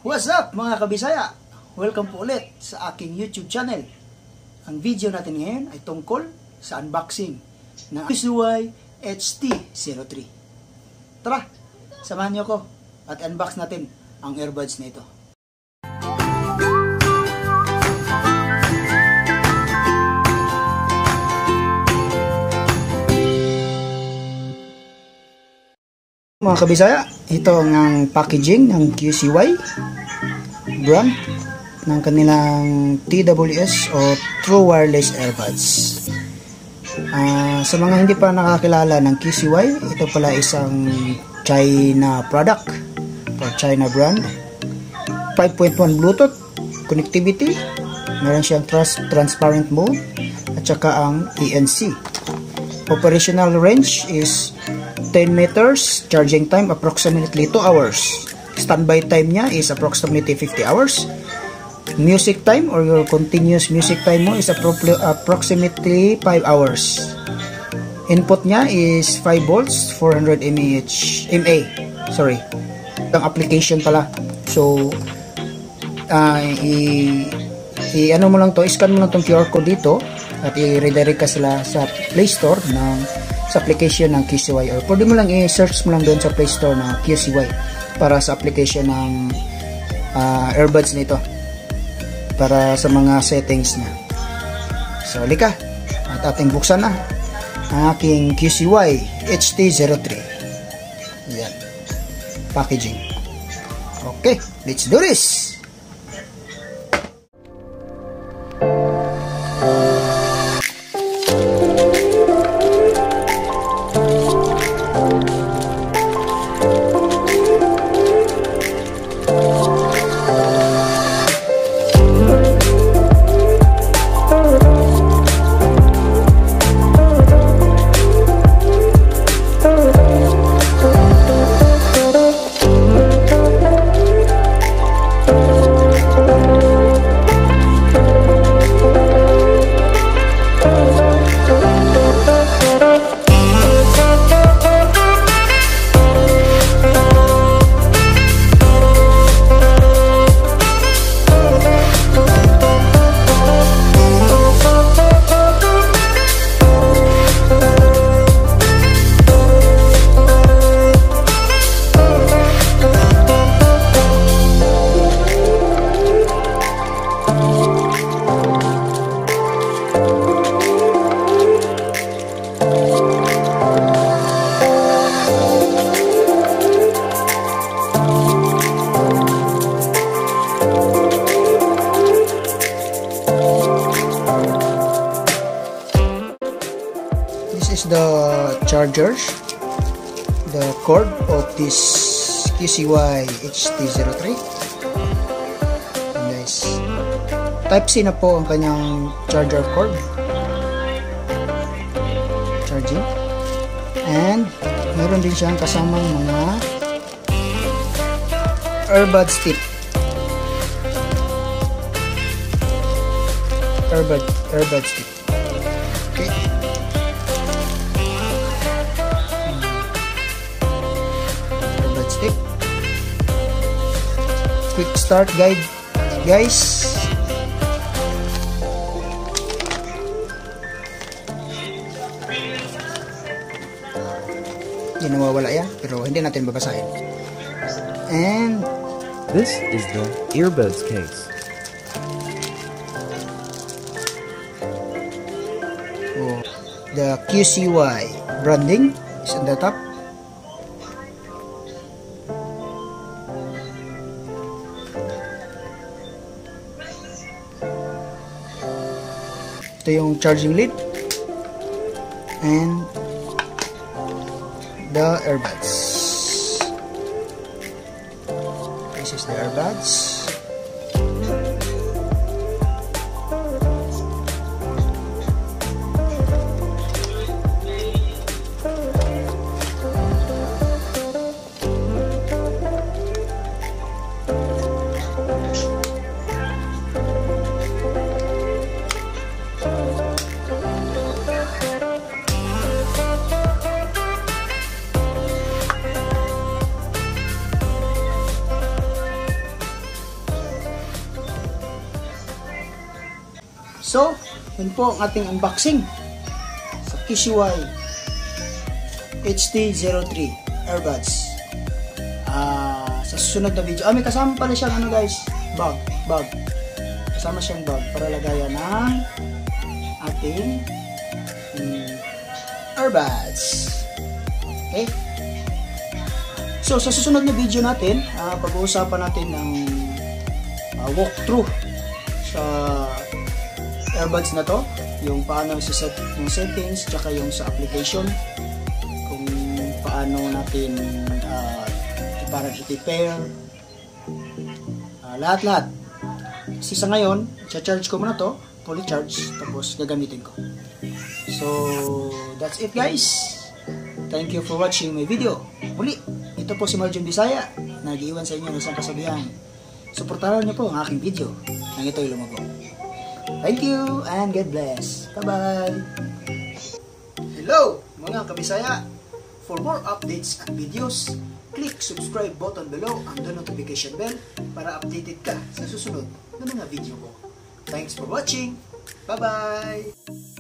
What's up mga kabisaya? Welcome po ulit sa aking YouTube channel. Ang video natin ngayon ay tungkol sa unboxing ng QCY HT03. Tara, samahan niyo ko at unbox natin ang earbuds na ito. Mga kabisaya, ito ang packaging ng QCY brand ng kanilang TWS o True Wireless Earbuds. Sa mga hindi pa nakakilala ng QCY, ito pala isang China product or China brand. 5.1 Bluetooth connectivity, meron siyang transparent mode at saka ang ANC. Operational range is 10 meters, charging time approximately 2 hours. Standby time niya is approximately 50 hours. Music time or your continuous music time mo is approximately 5 hours. Input niya is 5 volts, 400 mAh. Sorry. Ang application pala. So, ano mo lang to, scan mo lang tong QR code dito at i-redirect ka sila sa Play Store sa application ng QCY, or pwede mo lang i-search mo lang doon sa Play Store ng QCY para sa application ng earbuds nito para sa mga settings niya. So halika at ating buksan na ang aking QCY HT03. Yan, packaging. Okay, let's do this. The chargers, the cord of this QCY HT03. Guys, Type-C na po ang kanyang charger cord, charging, and meron din siyang kasamang mga earbuds tip, earbuds tip. Okay. Quick start guide, guys. Hindi nawawala yan, pero hindi natin babasahin. And this is the earbuds case. Oh, the QCY branding is on the top. Ito yung charging lead and the earbuds. This is the earbuds. So, yun po ang ating unboxing sa QCY HT03 Earbuds. Sa susunod na video, may kasama pala siyang ano guys, bag. Kasama siyang bag para lagayan ng ating earbuds. Okay? So, sa susunod na video natin, pag-uusapan natin ang walkthrough sa earbuds na to, yung paano set yung settings, tsaka yung sa application, kung paano natin parang i-pair, lahat-lahat. Kasi sa ngayon, charge ko muna to, fully charge, tapos gagamitin ko. So, that's it guys. Thank you for watching my video. Muli, ito po si Marjon Bisaya, nag-iwan sa inyo ng isang kasabihan. Suportahan niyo po ang aking video nang ito'y lumago. Thank you and God bless. Bye-bye. Hello mga kabisaya. For more updates and videos, click subscribe button below and the notification bell para updated ka sa susunod na mga video ko. Thanks for watching. Bye-bye.